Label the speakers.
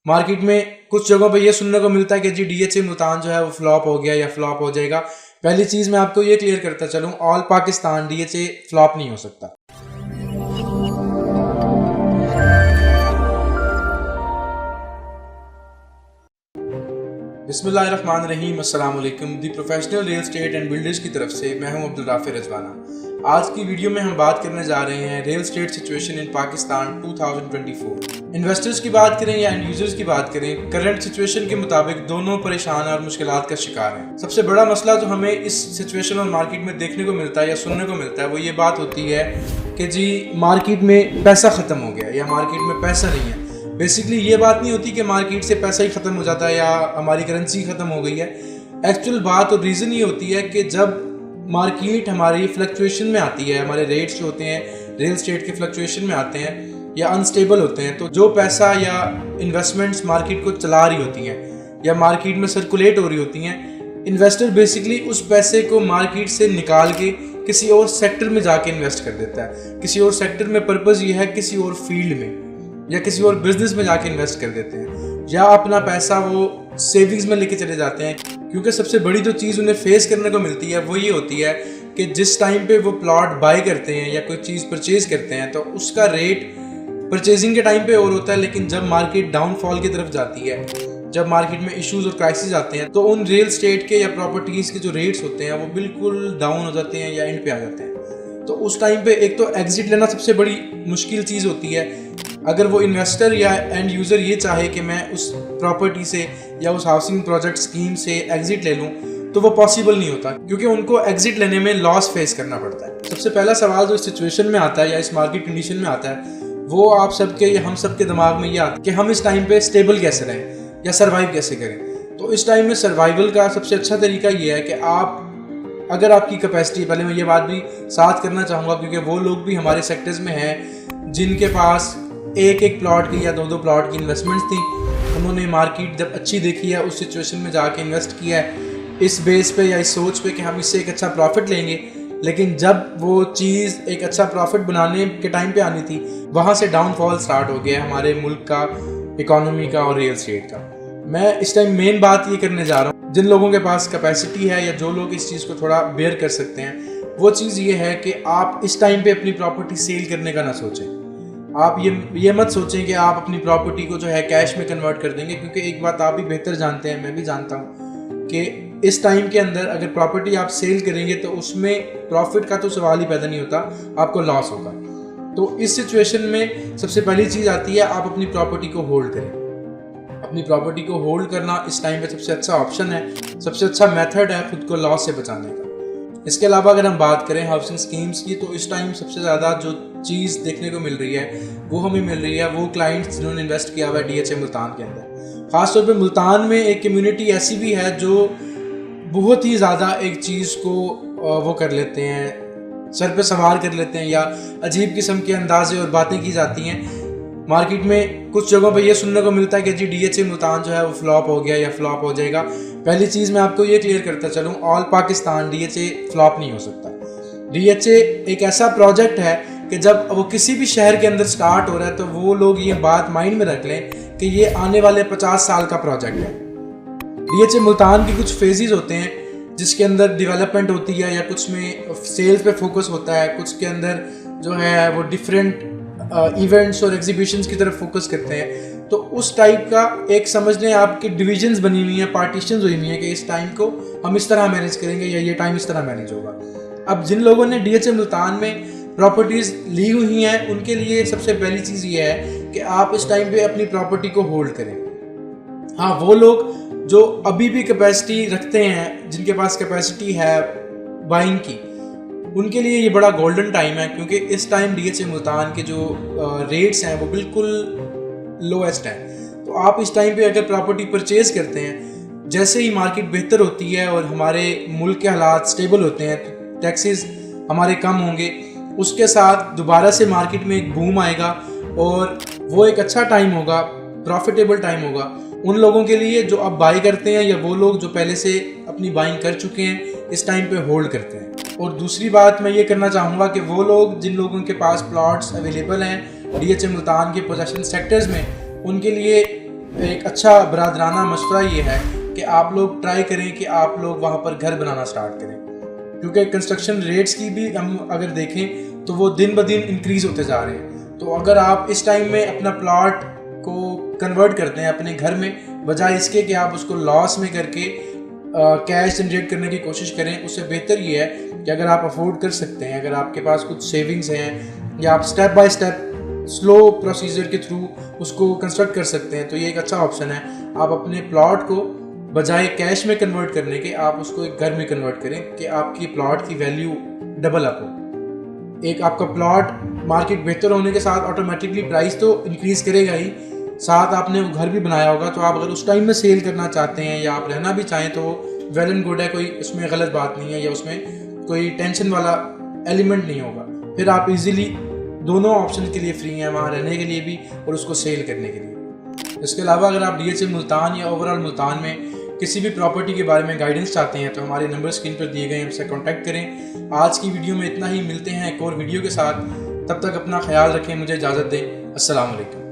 Speaker 1: Market में कुछ जगहों पे ये सुनने को मिलता है कि जी डीएचए मुल्तान जो है वो फ्लॉप हो गया या फ्लॉप हो जाएगा। पहली चीज़ मैं आपको ये क्लियर करता चलूँ, ऑल पाकिस्तान डीएचए फ्लॉप नहीं हो सकता। बिस्मिल्लाहिर्रहमानिर्रहीम, अस्सलाम वालेकुम। The professional real estate and builders की तरफ से मैं हूं अब्दुल राफी रजवाना। आज की वीडियो में हम बात करने जा रहे हैं real estate situation in Pakistan 2024। Investors की बात करें या एंड यूजर्स की बात करें, करंट सिचुएशन के मुताबिक दोनों परेशान और मुश्किलात का शिकार हैं। सबसे बड़ा मसला जो हमें इस सिचुएशन और मार्केट में देखने को मिलता है या सुनने को मिलता है वो ये बात होती है कि जी मार्केट में पैसा ख़त्म हो गया या मार्केट में पैसा नहीं है। बेसिकली ये बात नहीं होती कि मार्केट से पैसा ही ख़त्म हो जाता है या हमारी करेंसी ख़त्म हो गई है। एक्चुअल बात और रीज़न ये होती है कि जब मार्केट हमारी फ्लक्चुएशन में आती है, हमारे रेट्स जो होते हैं रियल एस्टेट के फ्लक्चुएशन में आते हैं या अनस्टेबल होते हैं, तो जो पैसा या इन्वेस्टमेंट्स मार्केट को चला रही होती हैं या मार्केट में सर्कुलेट हो रही होती हैं, इन्वेस्टर बेसिकली उस पैसे को मार्केट से निकाल के किसी और सेक्टर में जाके इन्वेस्ट कर देता है। किसी और सेक्टर में पर्पज़ ये है किसी और फील्ड में या किसी और बिजनेस में जाके इन्वेस्ट कर देते हैं या अपना पैसा वो सेविंग्स में लेके चले जाते हैं। क्योंकि सबसे बड़ी जो चीज़ उन्हें फेस करने को मिलती है वो ये होती है कि जिस टाइम पे वो प्लॉट बाय करते हैं या कोई चीज़ परचेज करते हैं तो उसका रेट परचेजिंग के टाइम पे और होता है, लेकिन जब मार्केट डाउनफॉल की तरफ जाती है, जब मार्केट में इश्यूज और क्राइसिस आते हैं, तो उन रियल एस्टेट के या प्रॉपर्टीज़ के जो रेट्स होते हैं वो बिल्कुल डाउन हो जाते हैं या एंड पे आ जाते हैं। तो उस टाइम पे एक तो एग्जिट लेना सबसे बड़ी मुश्किल चीज़ होती है। अगर वो इन्वेस्टर या एंड यूज़र ये चाहे कि मैं उस प्रॉपर्टी से या उस हाउसिंग प्रोजेक्ट स्कीम से एग्जिट ले लूँ तो वो पॉसिबल नहीं होता, क्योंकि उनको एग्जिट लेने में लॉस फेस करना पड़ता है। सबसे पहला सवाल जो इस सिचुएशन में आता है या इस मार्केट कंडीशन में आता है वो आप सबके या हम सबके दिमाग में ये आता है कि हम इस टाइम पे स्टेबल कैसे रहें या सर्वाइव कैसे करें। तो इस टाइम में सर्वाइवल का सबसे अच्छा तरीका ये है कि आप, अगर आपकी कैपेसिटी, पहले मैं ये बात भी साथ करना चाहूँगा क्योंकि वो लोग भी हमारे सेक्टर्स में हैं जिनके पास एक प्लॉट की या दो प्लॉट की इन्वेस्टमेंट्स थी, उन्होंने मार्केट जब अच्छी देखी है उस सिचुएशन में जाके इन्वेस्ट किया है इस बेस पे या इस सोच पे कि हम इससे एक अच्छा प्रॉफिट लेंगे। लेकिन जब वो चीज़ एक अच्छा प्रॉफिट बनाने के टाइम पे आनी थी, वहाँ से डाउनफॉल स्टार्ट हो गया हमारे मुल्क का, इकोनॉमी का और रियल एस्टेट का। मैं इस टाइम मेन बात ये करने जा रहा हूँ, जिन लोगों के पास कैपेसिटी है या जो लोग इस चीज़ को थोड़ा बेयर कर सकते हैं, वो चीज़ ये है कि आप इस टाइम पे अपनी प्रॉपर्टी सेल करने का ना सोचें। आप ये मत सोचें कि आप अपनी प्रॉपर्टी को जो है कैश में कन्वर्ट कर देंगे, क्योंकि एक बात आप भी बेहतर जानते हैं, मैं भी जानता हूँ कि इस टाइम के अंदर अगर प्रॉपर्टी आप सेल करेंगे तो उसमें प्रॉफिट का तो सवाल ही पैदा नहीं होता, आपको लॉस होगा। तो इस सिचुएशन में सबसे पहली चीज़ आती है आप अपनी प्रॉपर्टी को होल्ड करें। अपनी प्रॉपर्टी को होल्ड करना इस टाइम पे सबसे अच्छा ऑप्शन है, सबसे अच्छा मेथड है खुद को लॉस से बचाने का। इसके अलावा अगर हम बात करें हाउसिंग स्कीम्स की, तो इस टाइम सबसे ज़्यादा जो चीज़ देखने को मिल रही है वो हमें मिल रही है वो क्लाइंट्स जिन्होंने इन्वेस्ट किया हुआ है डीएचए मुल्तान के अंदर। ख़ासतौर पे मुल्तान में एक कम्युनिटी ऐसी भी है जो बहुत ही ज़्यादा एक चीज़ को वो कर लेते हैं, सर पे सवार कर लेते हैं या अजीब किस्म के अंदाजे और बातें की जाती हैं। मार्केट में कुछ जगहों पे ये सुनने को मिलता है कि जी डीएचए मुल्तान जो है वो फ्लॉप हो गया या फ्लॉप हो जाएगा। पहली चीज़ मैं आपको ये क्लियर करता चलूँ, ऑल पाकिस्तान डीएचए फ्लॉप नहीं हो सकता। डीएचए एक ऐसा प्रोजेक्ट है कि जब वो किसी भी शहर के अंदर स्टार्ट हो रहा है तो वो लोग ये बात माइंड में रख लें कि ये आने वाले 50 साल का प्रोजेक्ट है। डीएचए मुल्तान के कुछ फेजेस होते हैं जिसके अंदर डेवलपमेंट होती है या कुछ में सेल्स पे फोकस होता है, कुछ के अंदर जो है वो डिफरेंट इवेंट्स और एग्जीबिशंस की तरफ फोकस करते हैं। तो उस टाइप का एक समझ लें आपकी डिविजन्स बनी हुई हैं, पार्टीशंस हुई हुई हैं कि इस टाइम को हम इस तरह मैनेज करेंगे या ये टाइम इस तरह मैनेज होगा। अब जिन लोगों ने डीएचए मुल्तान में प्रॉपर्टीज़ ली हुई हैं उनके लिए सबसे पहली चीज़ ये है कि आप इस टाइम पे अपनी प्रॉपर्टी को होल्ड करें। हाँ, वो लोग जो अभी भी कैपेसिटी रखते हैं, जिनके पास कैपेसिटी है बाइंग की, उनके लिए ये बड़ा गोल्डन टाइम है, क्योंकि इस टाइम डीएचए मुल्तान के जो रेट्स हैं वो बिल्कुल लोएस्ट हैं। तो आप इस टाइम पे अगर प्रॉपर्टी परचेज करते हैं, जैसे ही मार्केट बेहतर होती है और हमारे मुल्क के हालात स्टेबल होते हैं तो टैक्सेस हमारे कम होंगे, उसके साथ दोबारा से मार्केट में एक बूम आएगा और वो एक अच्छा टाइम होगा, प्रॉफिटेबल टाइम होगा उन लोगों के लिए जो अब बाई करते हैं या वो लोग जो पहले से अपनी बाइंग कर चुके हैं इस टाइम पे होल्ड करते हैं। और दूसरी बात मैं ये करना चाहूँगा कि वो लोग जिन लोगों के पास प्लॉट्स अवेलेबल हैं डीएचए मुल्तान के पोजेशन सेक्टर्स में, उनके लिए एक अच्छा बरादराना मशवरा ये है कि आप लोग ट्राई करें कि आप लोग वहाँ पर घर बनाना स्टार्ट करें, क्योंकि कंस्ट्रक्शन रेट्स की भी हम अगर देखें तो वो दिन ब दिन इंक्रीज़ होते जा रहे हैं। तो अगर आप इस टाइम में अपना प्लॉट को कन्वर्ट करते हैं अपने घर में, बजाय इसके कि आप उसको लॉस में करके कैश जनरेट करने की कोशिश करें, उससे बेहतर ये है कि अगर आप अफोर्ड कर सकते हैं, अगर आपके पास कुछ सेविंग्स हैं या आप step by step slow procedure के थ्रू उसको कंस्ट्रक्ट कर सकते हैं, तो ये एक अच्छा ऑप्शन है। आप अपने प्लॉट को बजाय कैश में कन्वर्ट करने के आप उसको एक घर में कन्वर्ट करें कि आपकी प्लॉट की वैल्यू डबल अप हो। एक आपका प्लॉट मार्केट बेहतर होने के साथ ऑटोमेटिकली प्राइस तो इंक्रीज़ करेगा ही, साथ आपने घर भी बनाया होगा, तो आप अगर उस टाइम में सेल करना चाहते हैं या आप रहना भी चाहें तो वेल एंड गुड है, कोई उसमें गलत बात नहीं है या उसमें कोई टेंशन वाला एलिमेंट नहीं होगा। फिर आप इजीली दोनों ऑप्शन के लिए फ्री हैं, वहाँ रहने के लिए भी और उसको सेल करने के लिए। इसके अलावा अगर आप DHA मुल्तान या ओवरऑल मुल्तान में किसी भी प्रॉपर्टी के बारे में गाइडेंस चाहते हैं तो हमारे नंबर स्क्रीन पर दिए गए हैं, हमसे कॉन्टैक्ट करें। आज की वीडियो में इतना ही, मिलते हैं एक और वीडियो के साथ, तब तक अपना ख्याल रखें, मुझे इजाज़त दें। अस्सलाम वालेकुम।